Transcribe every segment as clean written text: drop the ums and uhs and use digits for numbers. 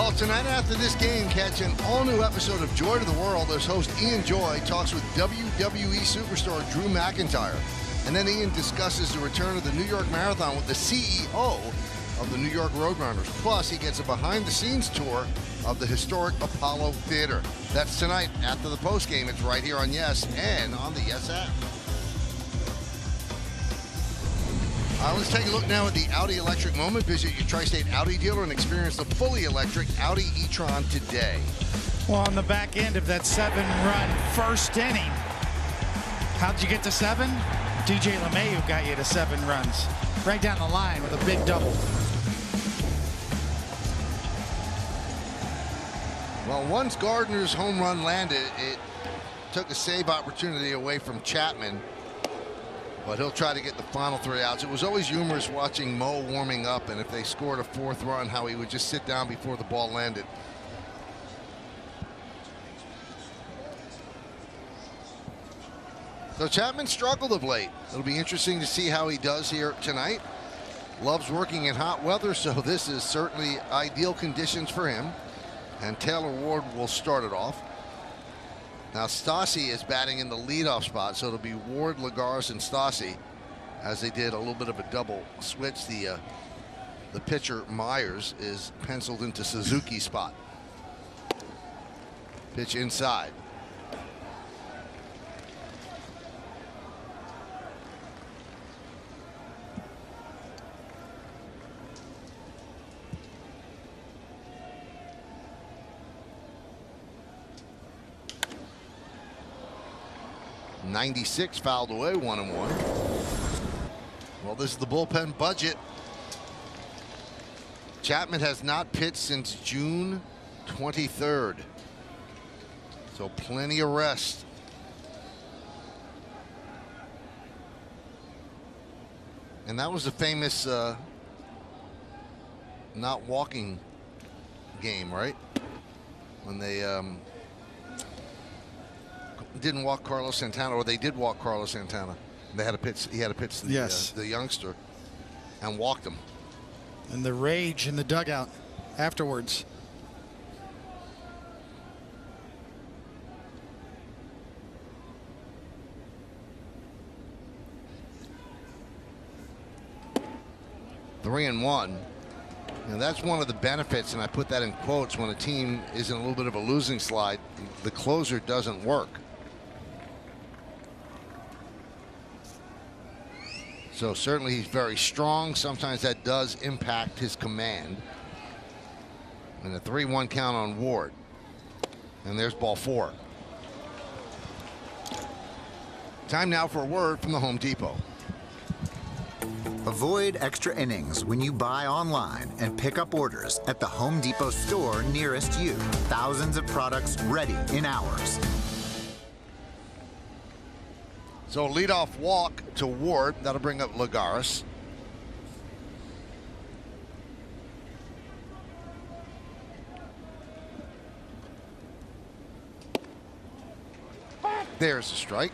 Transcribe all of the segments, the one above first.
Well, tonight after this game, catch an all-new episode of Joy to the World as host Ian Joy talks with WWE superstar Drew McIntyre. And then Ian discusses the return of the New York Marathon with the CEO of the New York Roadrunners. Plus, he gets a behind-the-scenes tour of the historic Apollo Theater. That's tonight after the postgame. It's right here on Yes and on the Yes app. Let's take a look now at the Audi electric moment. Visit your Tri-State Audi dealer and experience the fully electric Audi e-tron today. Well, on the back end of that 7-run first inning, how'd you get to 7? DJ LeMahieu got you to 7 runs. Right down the line with a big double. Well, once Gardner's home run landed, it took a save opportunity away from Chapman. But he'll try to get the final 3 outs. It was always humorous watching Mo warming up, and if they scored a 4th run, how he would just sit down before the ball landed. So Chapman struggled of late. It'll be interesting to see how he does here tonight. Loves working in hot weather, so this is certainly ideal conditions for him. And Taylor Ward will start it off. Now Stassi is batting in the leadoff spot, so it'll be Ward, Lagares, and Stassi, as they did a little bit of a double switch. The pitcher Myers is penciled into Suzuki's spot. Pitch inside. .96 fouled away, 1-1. Well, this is the bullpen budget. Chapman has not pitched since June 23rd. So plenty of rest. And that was the famous not walking game, right? When they didn't walk Carlos Santana, or they did walk Carlos Santana. They had a pitch. He had a pitch the youngster, and walked him. And the rage in the dugout afterwards. Three and one. And that's one of the benefits, and I put that in quotes, when a team is in a little bit of a losing slide, the closer doesn't work. So certainly he's very strong. Sometimes that does impact his command. And a 3-1 count on Ward. And there's ball 4. Time now for a word from the Home Depot. Avoid extra innings when you buy online and pick up orders at the Home Depot store nearest you. Thousands of products ready in hours. So leadoff walk to Ward. That'll bring up Lagares. There's the strike.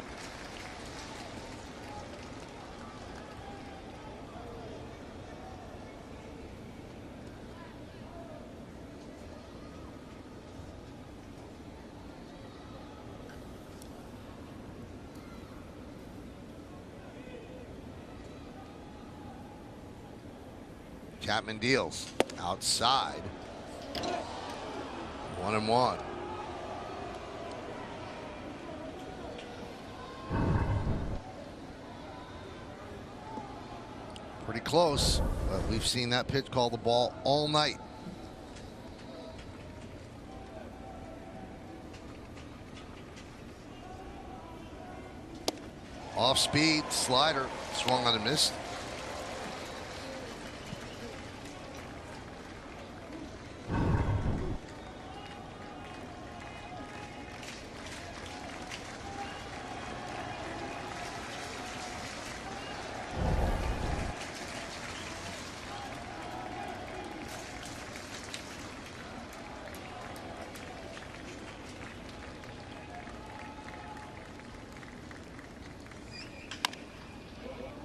Chapman deals outside. 1-1. Pretty close, but we've seen that pitch call the ball all night. Off speed slider, swung on and missed.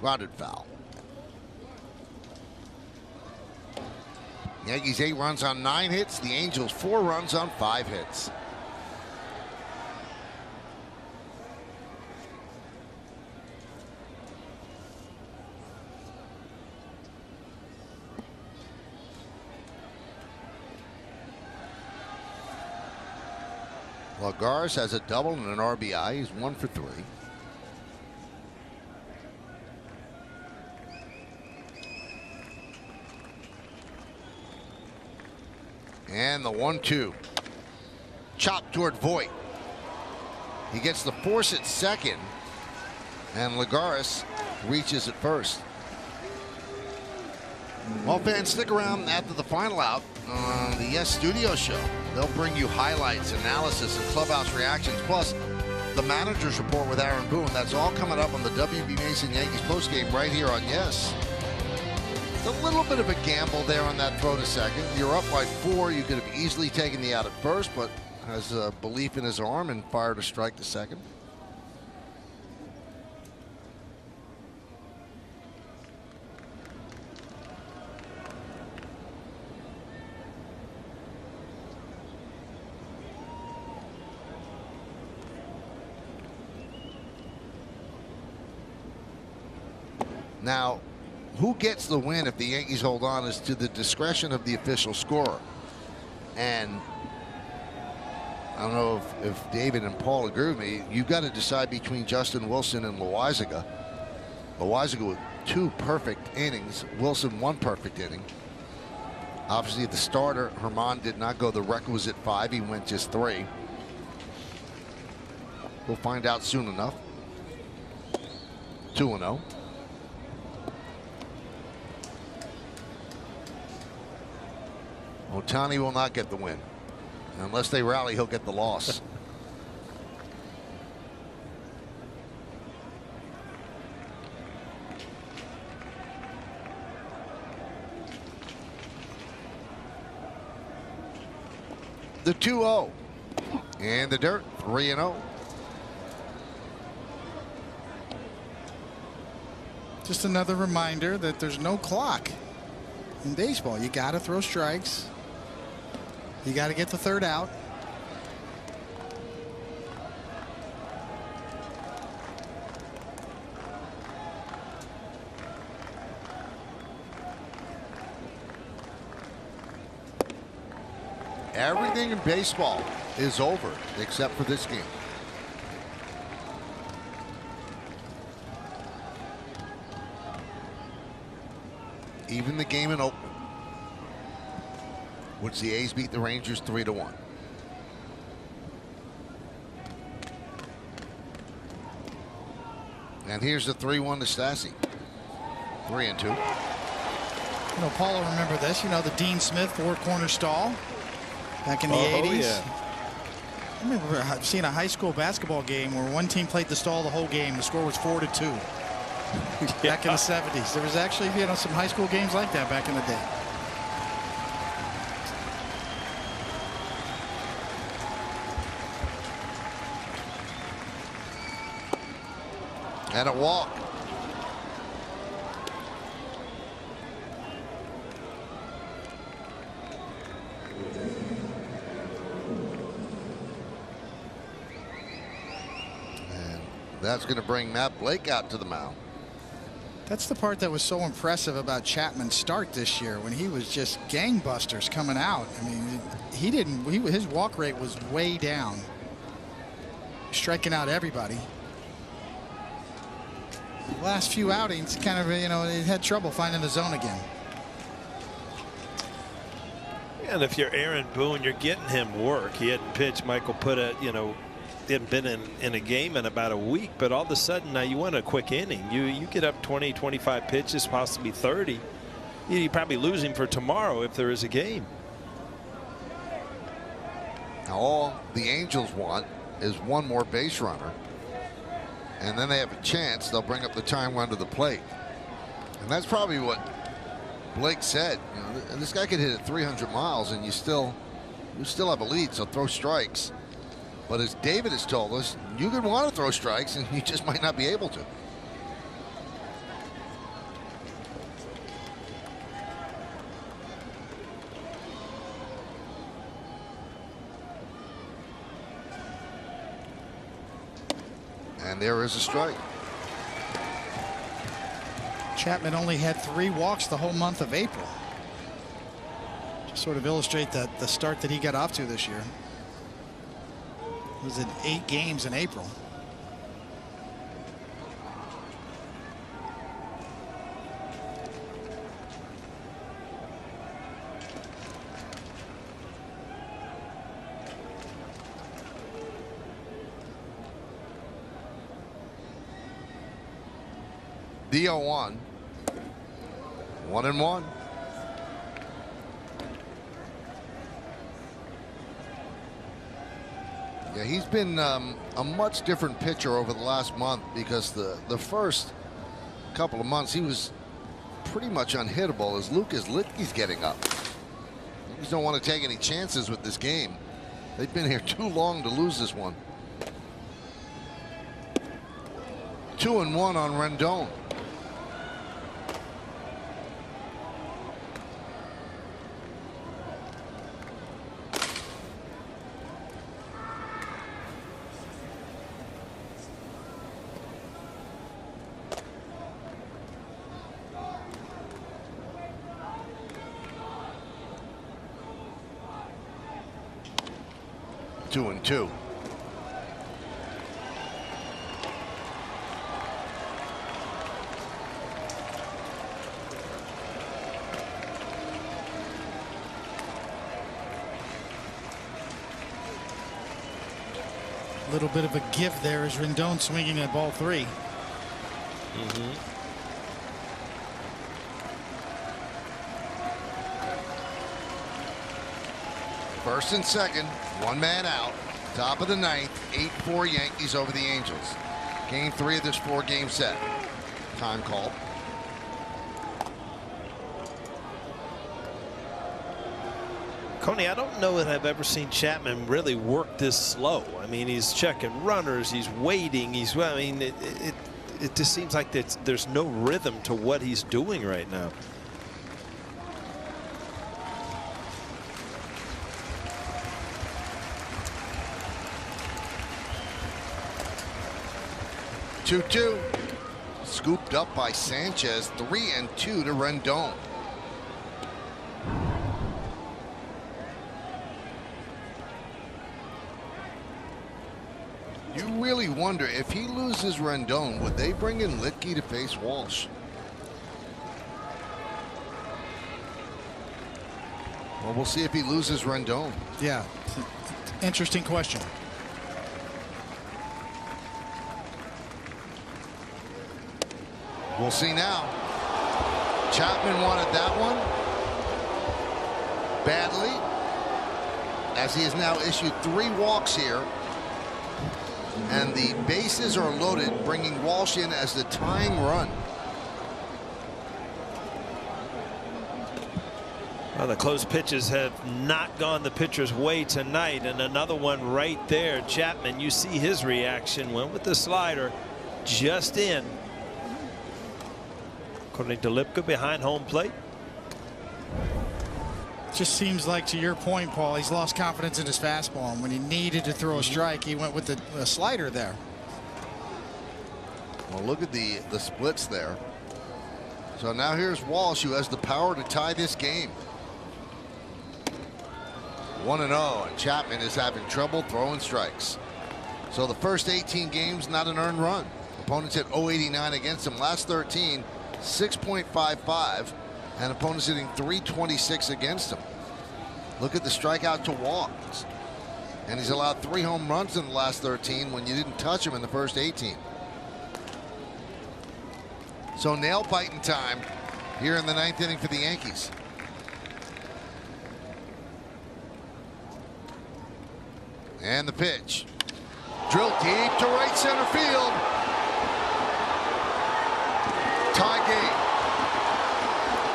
Grounded foul. Yankees 8 runs on 9 hits. The Angels 4 runs on 5 hits. Lagares has a double and an RBI. He's 1 for 3. And the 1-2. Chop toward Voit. He gets the force at second. And Lagares reaches at first. Well, fans, stick around after the final out on the Yes Studio Show. They'll bring you highlights, analysis, and clubhouse reactions, plus the manager's report with Aaron Boone. That's all coming up on the W.B. Mason Yankees postgame right here on Yes. It's a little bit of a gamble there on that throw to second. You're up by 4. You could have easily taken the out at first, but has a belief in his arm and fired a strike to second. Now, who gets the win if the Yankees hold on is to the discretion of the official scorer. And I don't know if David and Paul agree with me. You've got to decide between Justin Wilson and Loizaga. Loizaga with 2 perfect innings. Wilson 1 perfect inning. Obviously, the starter, Herman, did not go the requisite 5. He went just 3. We'll find out soon enough. 2-0. Ohtani will not get the win. Unless they rally, he'll get the loss. The 2-0. And the dirt, 3-0. Just another reminder that there's no clock in baseball. You got to throw strikes. You got to get the third out. Everything in baseball is over except for this game. Even the game in Oakland, which the A's beat the Rangers 3-1. And here's the 3-1 to Stassi. 3-2. You know, Paul will remember this. You know, the Dean Smith 4-corner stall back in the 80s. Yeah. I remember seeing a high school basketball game where one team played the stall the whole game. The score was 4-2. Back in the 70s. There was actually, you know, some high school games like that back in the day. And a walk. And that's going to bring Matt Blake out to the mound. That's the part that was so impressive about Chapman's start this year, when he was just gangbusters coming out. I mean, his walk rate was way down, striking out everybody. Last few outings, kind of, you know, he had trouble finding the zone again. And if you're Aaron Boone, you're getting him work. He hadn't pitched. Michael put a, you know, hadn't been in a game in about a week, but all of a sudden now you want a quick inning. You get up 20, 25 pitches, possibly 30. You probably lose him for tomorrow if there is a game. Now all the Angels want is one more base runner. And then they have a chance. They'll bring up the time run to the plate. And that's probably what Blake said. You know, this guy could hit it 300 miles and you still have a lead, so throw strikes. But as David has told us, you could want to throw strikes and you just might not be able to. And there is a strike. Chapman only had 3 walks the whole month of April. Just sort of illustrate that the start that he got off to this year. It was in 8 games in April. The 0-1. 1-1. Yeah, he's been a much different pitcher over the last month, because the first couple of months he was pretty much unhittable as Lucas Litke's getting up. You just don't want to take any chances with this game. They've been here too long to lose this one. 2-1 on Rendon. Two and two. A little bit of a give there as Rendon swinging at ball 3. First and second, 1 man out. Top of the 9th, 8-4 Yankees over the Angels. Game 3 of this 4-game set. Time called. Coney, I don't know that I've ever seen Chapman really work this slow. I mean, he's checking runners, he's waiting, I mean, it just seems like there's no rhythm to what he's doing right now. Two. Scooped up by Sanchez. 3-2 to Rendon. You really wonder, if he loses Rendon, would they bring in Litke to face Walsh? Well, we'll see if he loses Rendon. Yeah, interesting question. We'll see now. Chapman wanted that one badly, as he has now issued 3 walks here. And the bases are loaded, bringing Walsh in as the tying run. Well, the close pitches have not gone the pitcher's way tonight, and another one right there. Chapman, you see his reaction, went with the slider just in. According to Lipka, behind home plate. Just seems like, to your point, Paul, he's lost confidence in his fastball, and when he needed to throw a strike, he went with the slider there. Well, look at the splits there. So now here's Walsh, who has the power to tie this game. 1-0, and Chapman is having trouble throwing strikes. So the first 18 games, not an earned run. Opponents hit .089 against him. Last 13, 6.55, and opponents hitting .326 against him. Look at the strikeout to walks, and he's allowed 3 home runs in the last 13 when you didn't touch him in the first 18. So nail biting time here in the 9th inning for the Yankees. And the pitch, drilled deep to right center field. Tie game.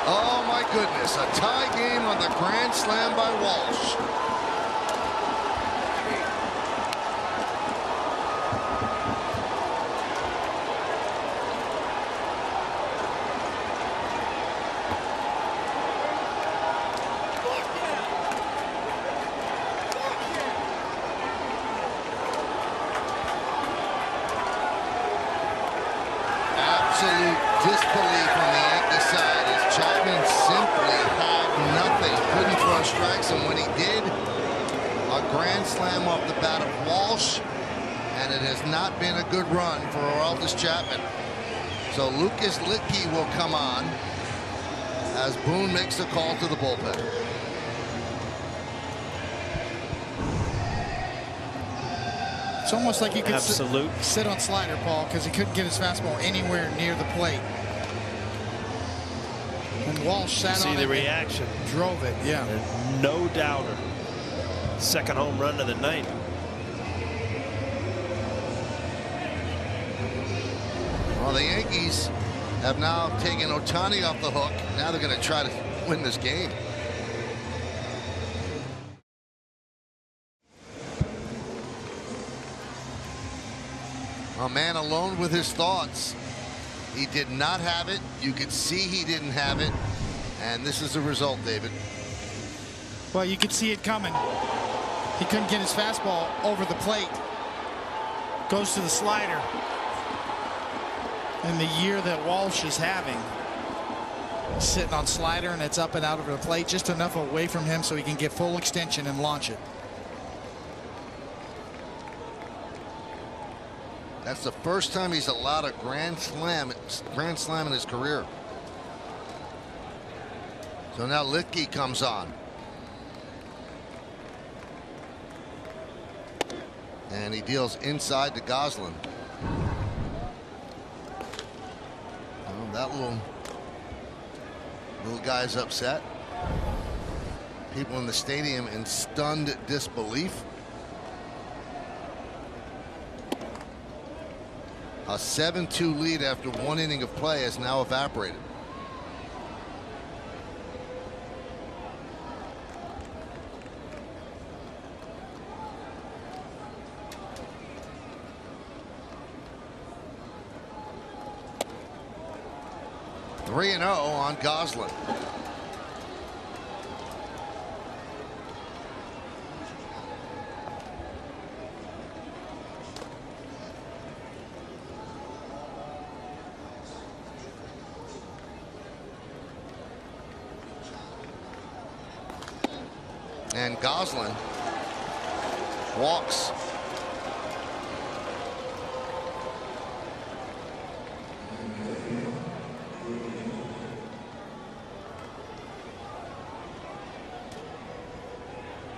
Oh my goodness, a tie game on the grand slam by Walsh. strikes, and when he did, a grand slam off the bat of Walsh, and it has not been a good run for Aroldis Chapman. So Lucas Litke will come on as Boone makes the call to the bullpen. It's almost like he could Absolute. sit on slider, Paul, because he couldn't get his fastball anywhere near the plate. And Walsh sat on it. See the reaction. Drove it, yeah. And no doubter. Second home run of the night. Well, the Yankees have now taken Ohtani off the hook. Now they're going to try to win this game. A man alone with his thoughts. He did not have it. You could see he didn't have it. And this is the result, David. Well, you could see it coming. He couldn't get his fastball over the plate. Goes to the slider. In the year that Walsh is having, sitting on slider, and it's up and out over the plate, just enough away from him so he can get full extension and launch it. That's the first time he's allowed a grand slam in his career. So now Litke comes on. And he deals inside to Goslin. Well, that little guy's upset. People in the stadium in stunned disbelief. A 7-2 lead after one inning of play has now evaporated. Three and 0 on Goslin. And Goslin walks.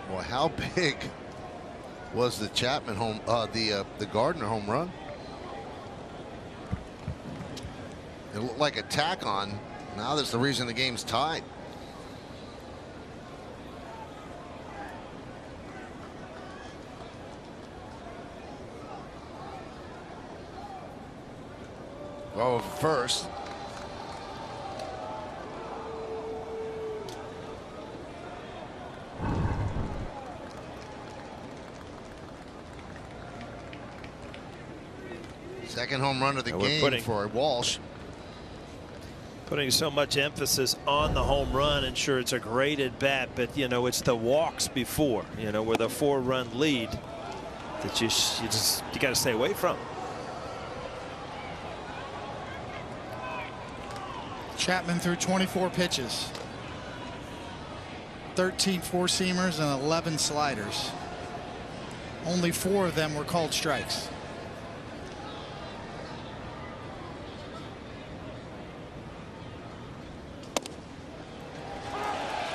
Well, how big was the Chapman home, the Gardner home run? It looked like a tack on. Now that's the reason the game's tied. Oh, first. Second home run of the game for Walsh. Putting so much emphasis on the home run, and sure, it's a great at bat, but you know, it's the walks before, you know, with a 4-run lead that you got to stay away from. Chapman threw 24 pitches, 13 four-seamers and 11 sliders. Only 4 of them were called strikes.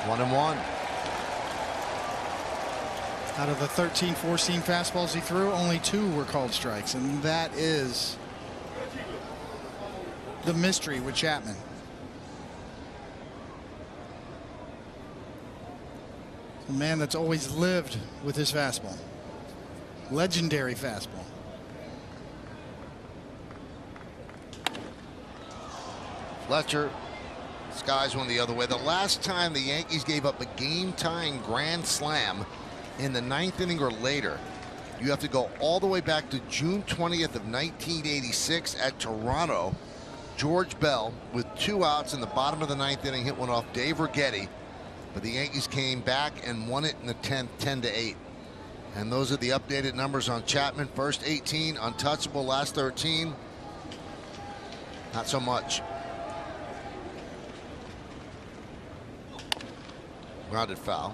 One and one. Out of the 13 four-seam fastballs he threw, only 2 were called strikes, and that is the mystery with Chapman. A man that's always lived with his fastball. Legendary fastball. Fletcher skies one the other way. The last time the Yankees gave up a game-tying grand slam in the 9th inning or later, you have to go all the way back to June 20th of 1986 at Toronto. George Bell, with 2 outs in the bottom of the 9th inning, hit one off Dave Righetti. But the Yankees came back and won it in the 10th, 10-8. And those are the updated numbers on Chapman. First 18, untouchable. Last 13, not so much. Grounded foul.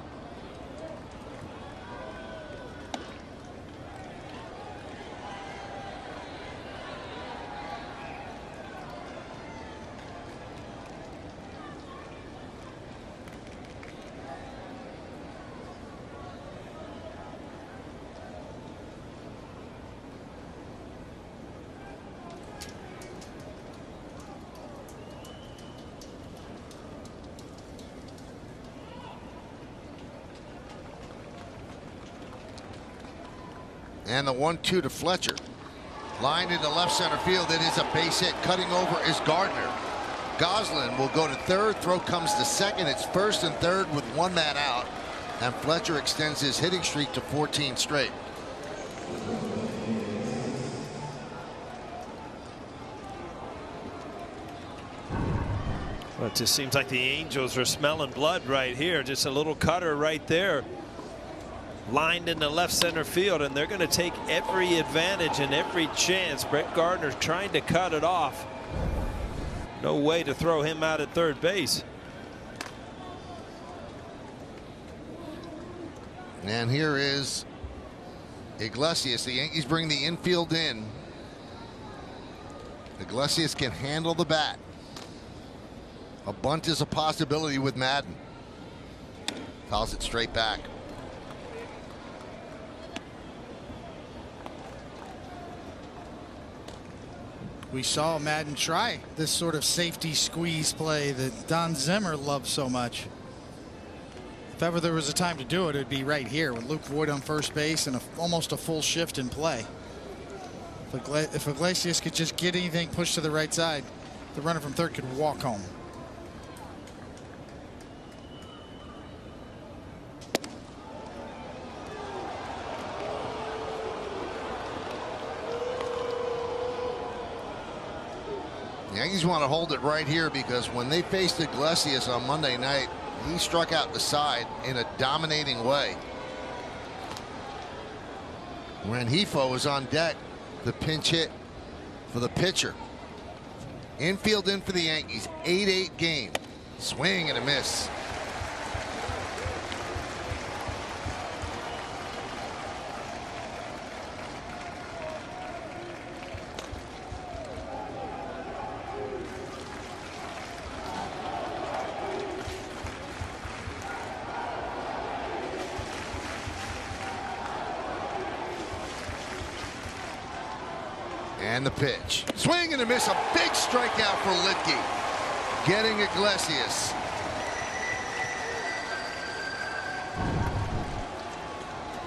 And the 1-2 to Fletcher. Line into left center field. It is a base hit. Cutting over is Gardner. Goslin will go to third. Throw comes to second. It's first and third with one man out. And Fletcher extends his hitting streak to 14 straight. Well, it just seems like the Angels are smelling blood right here. Just a little cutter right there. Lined into left center field, and they're going to take every advantage and every chance. Brett Gardner's trying to cut it off. No way to throw him out at third base. And here is Iglesias. The Yankees bring the infield in. Iglesias can handle the bat. A bunt is a possibility with Madden. Fouls it straight back. We saw Madden try this sort of safety squeeze play that Don Zimmer loves so much. If ever there was a time to do it, it'd be right here with Luke Voigt on first base and almost a full shift in play. If Iglesias could just get anything pushed to the right side, the runner from third could walk home. The Yankees want to hold it right here because when they faced Iglesias on Monday night, he struck out the side in a dominating way. Rengifo is on deck. The pinch hit for the pitcher. Infield in for the Yankees. 8-8 game. Swing and a miss. And the pitch. Swing and a miss. A big strikeout for Litke. Getting Iglesias.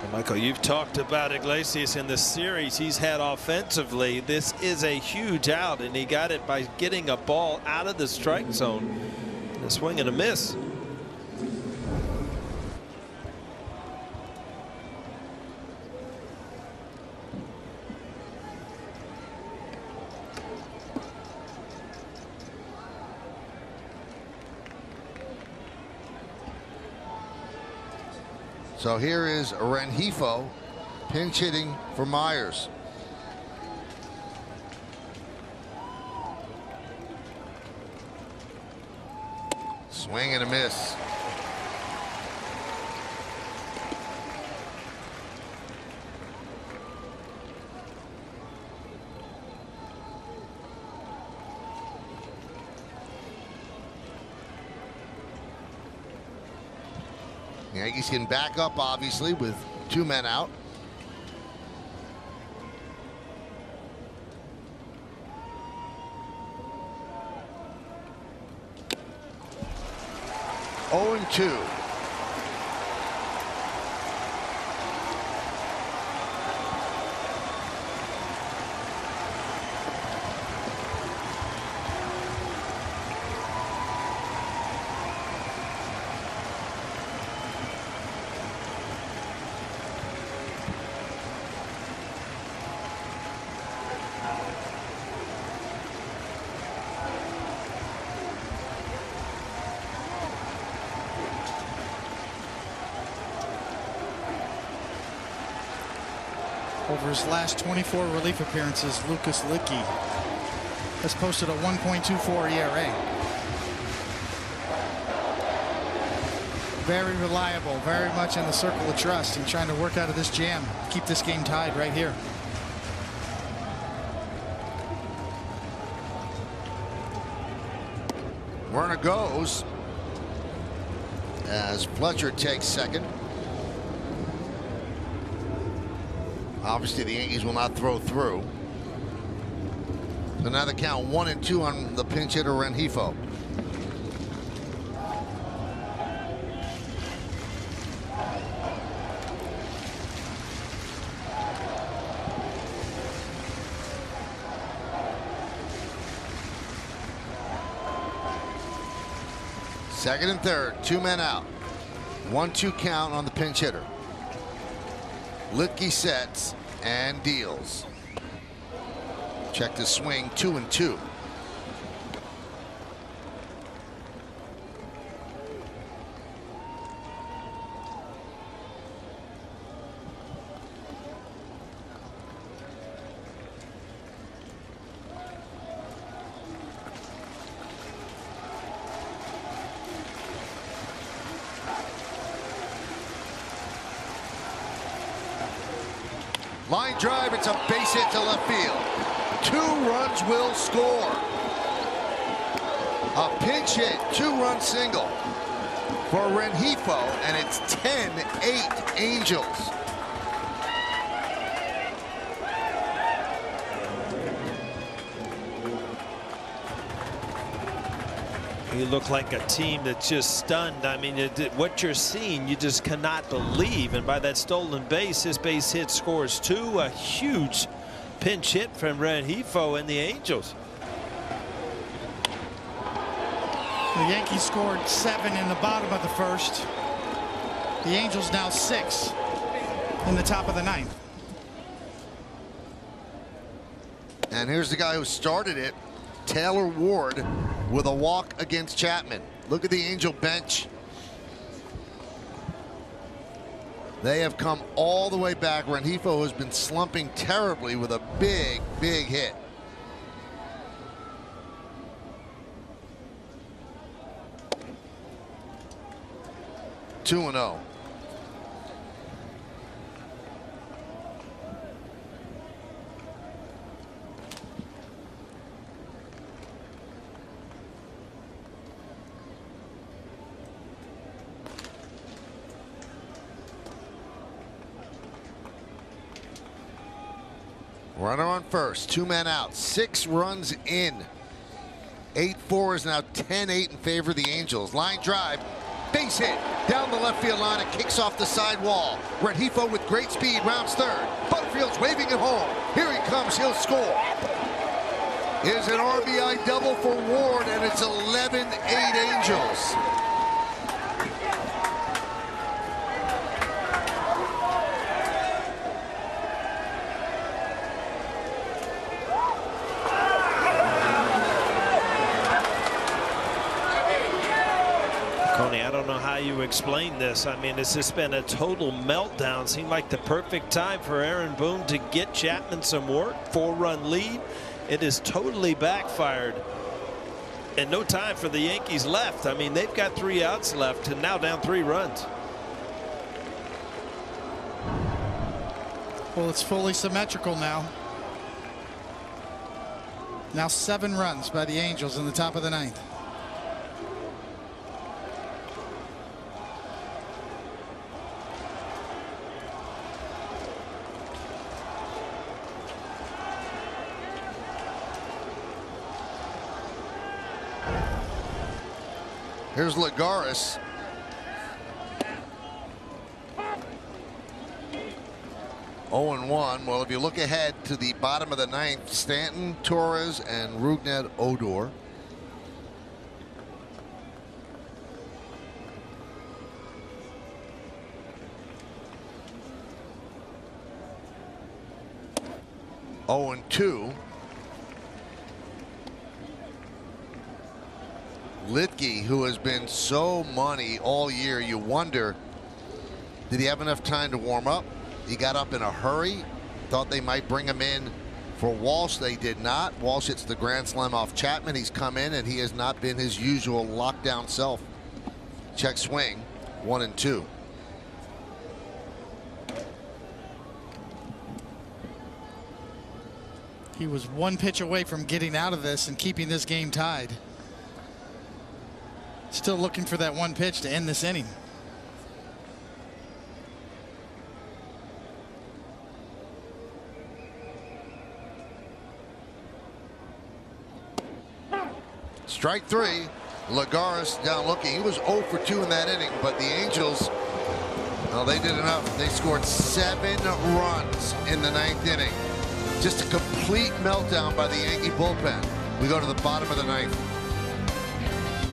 Well, Michael, you've talked about Iglesias in the series he's had offensively. This is a huge out, and he got it by getting a ball out of the strike zone. A swing and a miss. So here is Rengifo pinch hitting for Myers. Swing and a miss. Yankees can back up, obviously, with two men out. Oh and 2. Over his last 24 relief appearances, Lucas Litke has posted a 1.24 ERA. Very reliable, very much in the circle of trust and trying to work out of this jam. Keep this game tied right here. Werner goes as Fletcher takes second. Obviously, the Yankees will not throw through. So now the count 1-2 on the pinch hitter Rengifo. Second and third, 2 men out. 1-2 count on the pinch hitter. Litke sets and deals. Check the swing, 2-2. Line drive, it's a base hit to left field. 2 runs will score. A pinch hit, 2-run single for Rengifo, and it's 10-8 Angels. You look like a team that's just stunned. I mean, what you're seeing, you just cannot believe. And by that stolen base, his base hit scores 2. A huge pinch hit from Rengifo and the Angels. The Yankees scored 7 in the bottom of the first. The Angels now 6 in the top of the 9th. And here's the guy who started it, Taylor Ward, with a walk against Chapman. Look at the Angel bench. They have come all the way back. Rengifo has been slumping terribly with a big hit. Two and 0. Runner on first, 2 men out, 6 runs in. 8-4 is now 10-8 in favor of the Angels. Line drive, base hit down the left field line. It kicks off the side wall. Rengifo with great speed rounds third. Butterfield's waving it home. Here he comes, he'll score. Here's an RBI double for Ward, and it's 11-8 Angels. I don't know how you explain this. I mean, it's just been a total meltdown. Seemed like the perfect time for Aaron Boone to get Chapman some work. 4-run lead. It has totally backfired. And no time for the Yankees left. I mean, they've got 3 outs left and now down 3 runs. Well, it's fully symmetrical now. Now 7 runs by the Angels in the top of the 9th. Here's Lagares. Oh and 1. Well, if you look ahead to the bottom of the 9th, Stanton, Torres, and Rougned Odor. Oh and 2. Litke, who has been so money all year, you wonder, did he have enough time to warm up? He got up in a hurry. Thought they might bring him in for Walsh. They did not. Walsh hits the grand slam off Chapman. He's come in and he has not been his usual lockdown self. Check swing. 1-2. He was one pitch away from getting out of this and keeping this game tied. Still looking for that one pitch to end this inning. Strike 3. Lagares down looking. He was 0 for 2 in that inning, but the Angels, well, they did enough. They scored 7 runs in the 9th inning. Just a complete meltdown by the Yankee bullpen. We go to the bottom of the 9th.